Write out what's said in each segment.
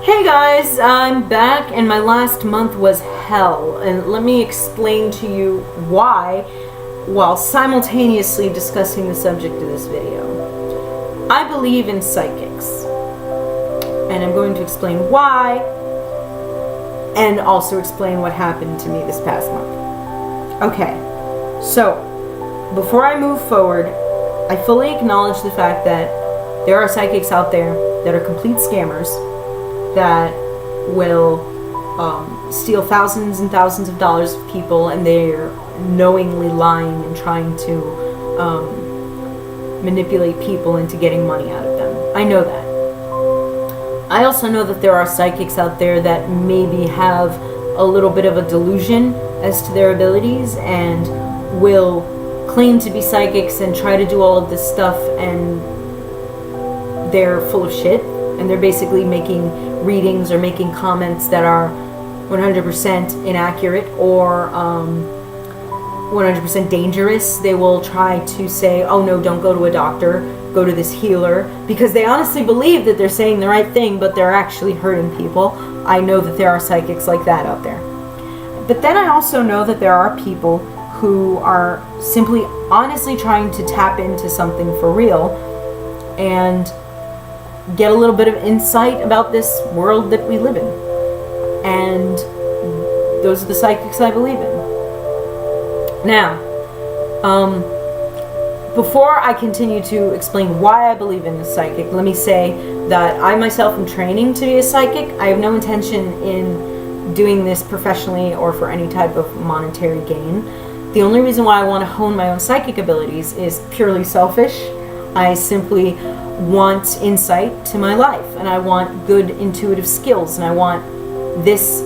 Hey guys, I'm back and my last month was hell, and let me explain to you why while simultaneously discussing the subject of this video. I believe in psychics, and I'm going to explain why and also explain what happened to me this past month. Okay, so before I move forward, I fully acknowledge the fact that there are psychics out there that are complete scammers that will steal thousands and thousands of dollars of people, and they're knowingly lying and trying to manipulate people into getting money out of them. I know that. I also know that there are psychics out there that maybe have a little bit of a delusion as to their abilities and will claim to be psychics and try to do all of this stuff, and they're full of shit, and they're basically making readings or making comments that are 100% inaccurate or 100% dangerous. They will try to say, oh no, don't go to a doctor, go to this healer, because they honestly believe that they're saying the right thing, but they're actually hurting people. I know that there are psychics like that out there. But then I also know that there are people who are simply honestly trying to tap into something for real and get a little bit of insight about this world that we live in. And those are the psychics I believe in. Now, before I continue to explain why I believe in the psychic, let me say that I myself am training to be a psychic. I have no intention in doing this professionally or for any type of monetary gain. The only reason why I want to hone my own psychic abilities is purely selfish. I simply want insight to my life, and I want good intuitive skills, and I want this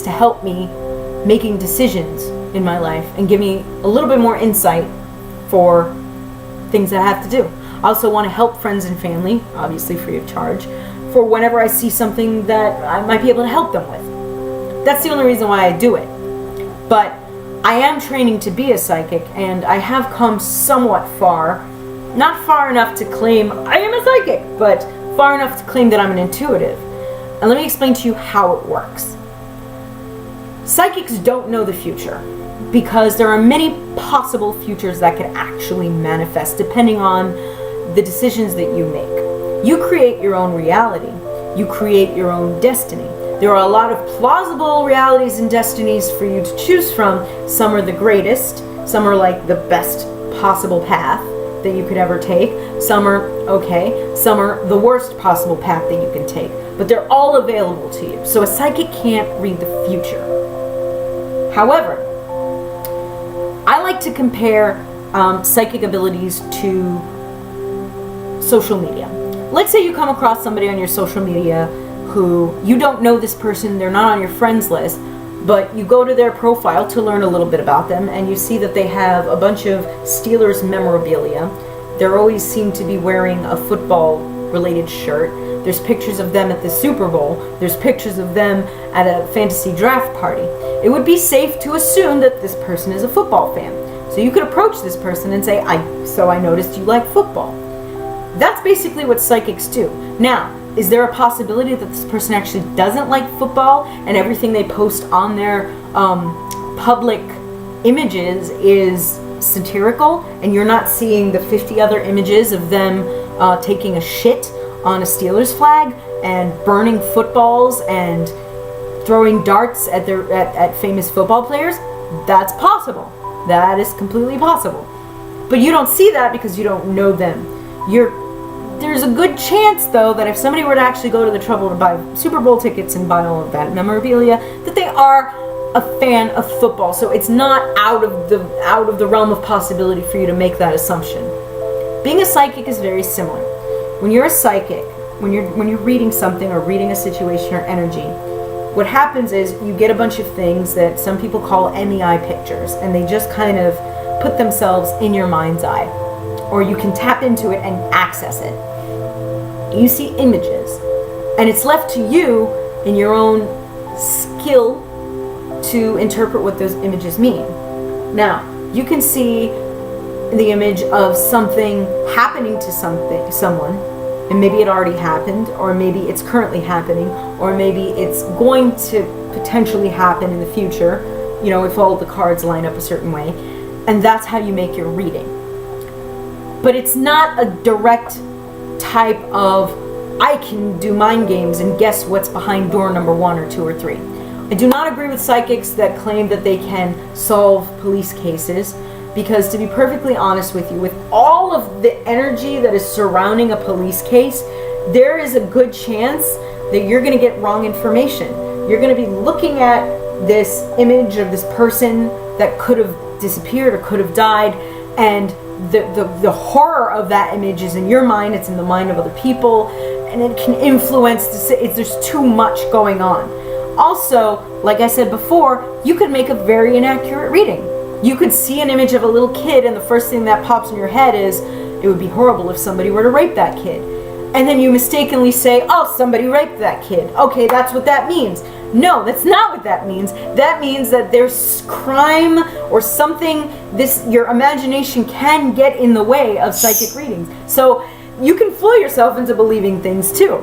to help me making decisions in my life and give me a little bit more insight for things that I have to do. I also want to help friends and family, obviously free of charge, for whenever I see something that I might be able to help them with. That's the only reason why I do it. But I am training to be a psychic, and I have come somewhat far. Not far enough to claim I am a psychic, but far enough to claim that I'm an intuitive. And let me explain to you how it works. Psychics don't know the future because there are many possible futures that could actually manifest depending on the decisions that you make. You create your own reality. You create your own destiny. There are a lot of plausible realities and destinies for you to choose from. Some are the greatest. Some are like the best possible path that you could ever take. Some are okay. Some are the worst possible path that you can take. But they're all available to you. So a psychic can't read the future. However, I like to compare psychic abilities to social media. Let's say you come across somebody on your social media who you don't know this person, they're not on your friends list, but you go to their profile to learn a little bit about them, and you see that they have a bunch of Steelers memorabilia. They always seem to be wearing a football-related shirt. There's pictures of them at the Super Bowl. There's pictures of them at a fantasy draft party. It would be safe to assume that this person is a football fan. So you could approach this person and say, so I noticed you like football. That's basically what psychics do. Now, is there a possibility that this person actually doesn't like football and everything they post on their public images is satirical, and you're not seeing the 50 other images of them taking a shit on a Steelers flag and burning footballs and throwing darts at famous football players? That's possible. That is completely possible. But you don't see that because you don't know them. There's a good chance, though, that if somebody were to actually go to the trouble to buy Super Bowl tickets and buy all of that memorabilia, that they are a fan of football. So it's not out of the realm of possibility for you to make that assumption. Being a psychic is very similar. When you're a psychic, when you're reading something or reading a situation or energy, what happens is you get a bunch of things that some people call MEI pictures, and they just kind of put themselves in your mind's eye. Or you can tap into it and access it. You see images, and it's left to you in your own skill to interpret what those images mean. Now, you can see the image of something happening to someone, And maybe it already happened, or maybe it's currently happening, or maybe it's going to potentially happen in the future, you know, if all the cards line up a certain way. And that's how you make your reading. But it's not a direct type of, I can do mind games and guess what's behind door number 1 or 2 or 3. I do not agree with psychics that claim that they can solve police cases, because to be perfectly honest with you, with all of the energy that is surrounding a police case, there is a good chance that you're going to get wrong information. You're going to be looking at this image of this person that could have disappeared or could have died, and the horror of that image is in your mind, it's in the mind of other people, and it can influence, there's too much going on. Also, like I said before, you could make a very inaccurate reading. You could see an image of a little kid, and the first thing that pops in your head is, it would be horrible if somebody were to rape that kid. And then you mistakenly say, oh, somebody raped that kid. Okay, that's what that means. No, that's not what that means. That means that there's crime or something, your imagination can get in the way of psychic readings. So you can fool yourself into believing things too.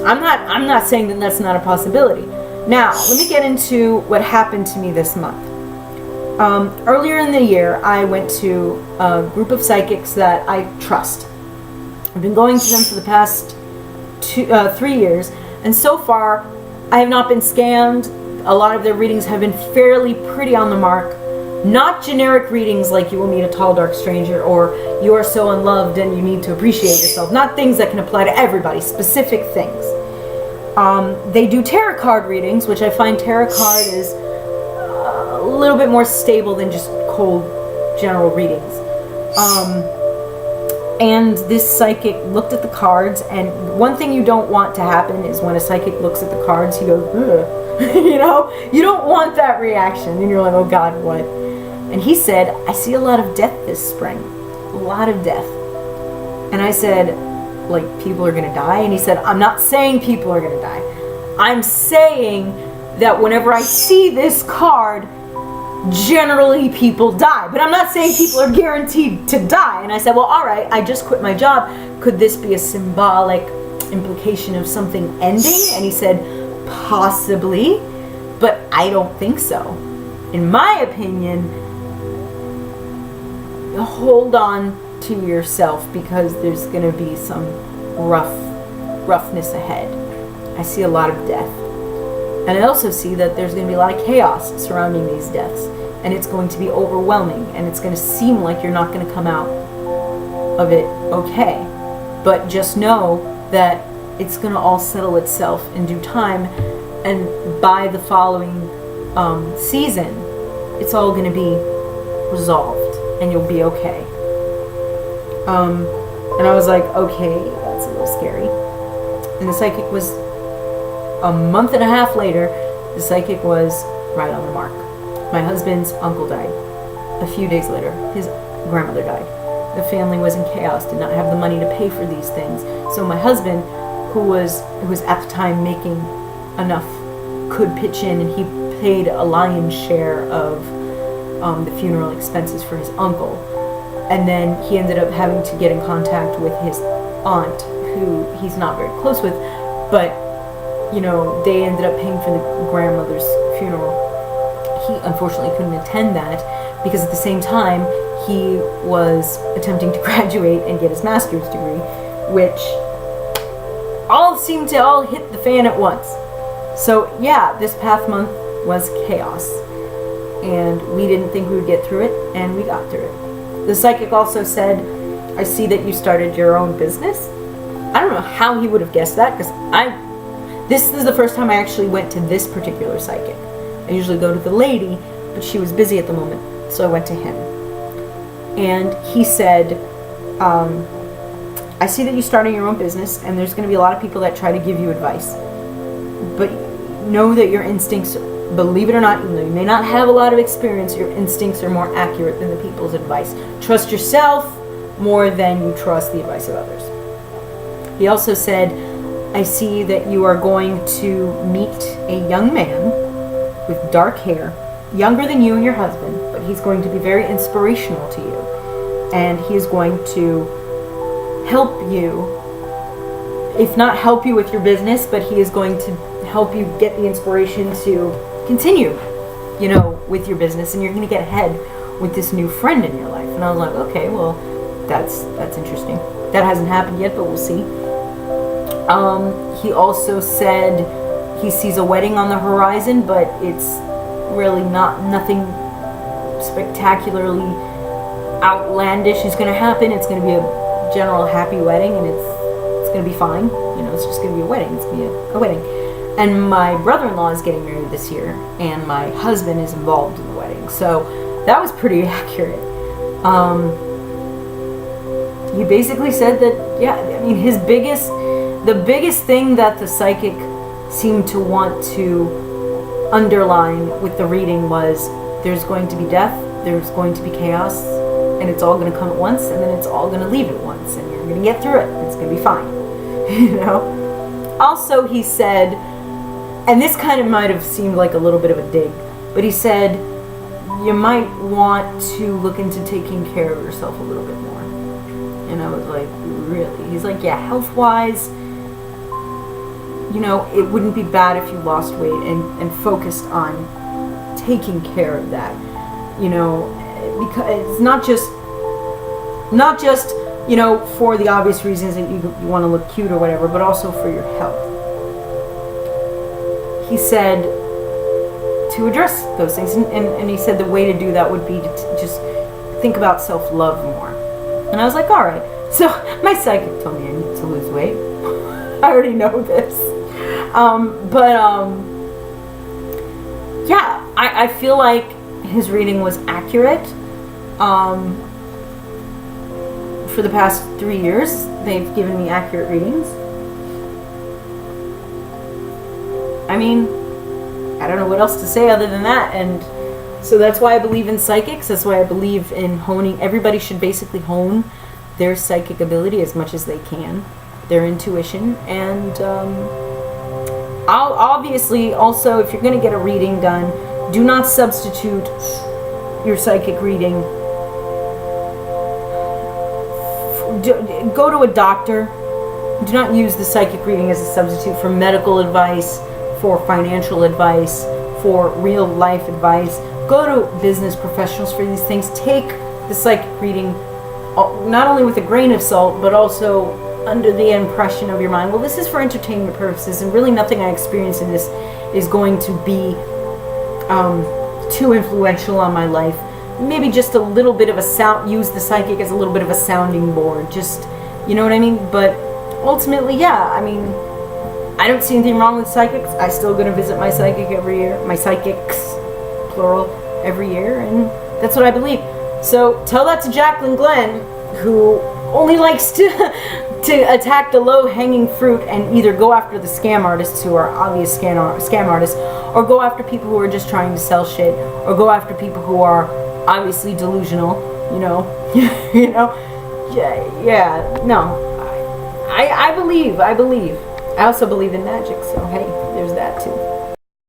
I'm not saying that that's not a possibility. Now, let me get into what happened to me this month. Earlier in the year, I went to a group of psychics that I trust. I've been going to them for the past 3 years, and so far, I have not been scammed. A lot of their readings have been fairly pretty on the mark. Not generic readings like you will meet a tall, dark stranger, or you are so unloved and you need to appreciate yourself. Not things that can apply to everybody, specific things. They do tarot card readings, which I find tarot card is a little bit more stable than just cold general readings. And this psychic looked at the cards, and one thing you don't want to happen is when a psychic looks at the cards, he goes, ugh. You know, you don't want that reaction, and you're like, oh God, what? And he said, I see a lot of death this spring, a lot of death. And I said, like, people are gonna die? And he said, I'm not saying people are gonna die. I'm saying that whenever I see this card, generally people die. But I'm not saying people are guaranteed to die. And I said, well, all right, I just quit my job. Could this be a symbolic implication of something ending? And he said, possibly, but I don't think so. In my opinion, hold on to yourself, because there's going to be some roughness ahead. I see a lot of death. And I also see that there's going to be a lot of chaos surrounding these deaths. And it's going to be overwhelming. And it's going to seem like you're not going to come out of it okay. But just know that it's going to all settle itself in due time. And by the following season, it's all going to be resolved. And you'll be okay. And I was like, okay, that's a little scary. And the psychic was... A month and a half later, the psychic was right on the mark. My husband's uncle died. A few days later, his grandmother died. The family was in chaos, did not have the money to pay for these things. So my husband, who was at the time making enough, could pitch in, and he paid a lion's share of the funeral expenses for his uncle. And then he ended up having to get in contact with his aunt, who he's not very close with, but you know, they ended up paying for the grandmother's funeral. He unfortunately couldn't attend that because at the same time he was attempting to graduate and get his master's degree, which all seemed to all hit the fan at once. So yeah, this past month was chaos, and we didn't think we would get through it, and we got through it. The psychic also said, I see that you started your own business. I don't know how he would have guessed that, because this is the first time I actually went to this particular psychic. I usually go to the lady, but she was busy at the moment, so I went to him. And he said, I see that you're starting your own business, and there's going to be a lot of people that try to give you advice. But know that your instincts, believe it or not, even though you may not have a lot of experience, your instincts are more accurate than the people's advice. Trust yourself more than you trust the advice of others. He also said, I see that you are going to meet a young man with dark hair, younger than you and your husband, but he's going to be very inspirational to you. And he is going to help you if not help you with your business, but he is going to help you get the inspiration to continue, with your business, and you're going to get ahead with this new friend in your life. And I was like, okay, well, that's interesting. That hasn't happened yet, but we'll see. He also said he sees a wedding on the horizon, but it's really nothing spectacularly outlandish is going to happen. It's going to be a general happy wedding, and it's going to be fine. It's just going to be a wedding. It's going to be a wedding. And my brother-in-law is getting married this year, and my husband is involved in the wedding. So that was pretty accurate. He basically said that, the biggest thing that the psychic seemed to want to underline with the reading was there's going to be death, there's going to be chaos, and it's all going to come at once, and then it's all going to leave at once, and you're going to get through it. It's going to be fine. Also, he said, and this kind of might have seemed like a little bit of a dig, but he said you might want to look into taking care of yourself a little bit more. And I was like, really? He's like, yeah, health-wise, it wouldn't be bad if you lost weight and focused on taking care of that. Because it's not just for the obvious reasons that you want to look cute or whatever, but also for your health. He said to address those things, and he said the way to do that would be to just think about self-love more. And I was like, all right. So my psychic told me I need to lose weight. I already know this. Yeah, I feel like his reading was accurate. For the past 3 years, they've given me accurate readings. I don't know what else to say other than that. And so that's why I believe in psychics. That's why I believe in honing. Everybody should basically hone their psychic ability as much as they can, their intuition. And I'll obviously also, if you're going to get a reading done, do not substitute your psychic reading. Go to a doctor. Do not use the psychic reading as a substitute for medical advice, for financial advice, for real life advice. Go to business professionals for these things. Take the psychic reading not only with a grain of salt, but also under the impression of your mind, well, this is for entertainment purposes, and really nothing I experience in this is going to be too influential on my life. Maybe just a little bit of use the psychic as a little bit of a sounding board, just, you know what I mean? But ultimately, yeah, I don't see anything wrong with psychics. I'm still going to visit my psychic every year, my psychics, plural, every year, and that's what I believe. So tell that to Jacqueline Glenn, who only likes to attack the low-hanging fruit and either go after the scam artists who are obvious scam artists, or go after people who are just trying to sell shit, or go after people who are obviously delusional, I believe. I also believe in magic, so hey, there's that too.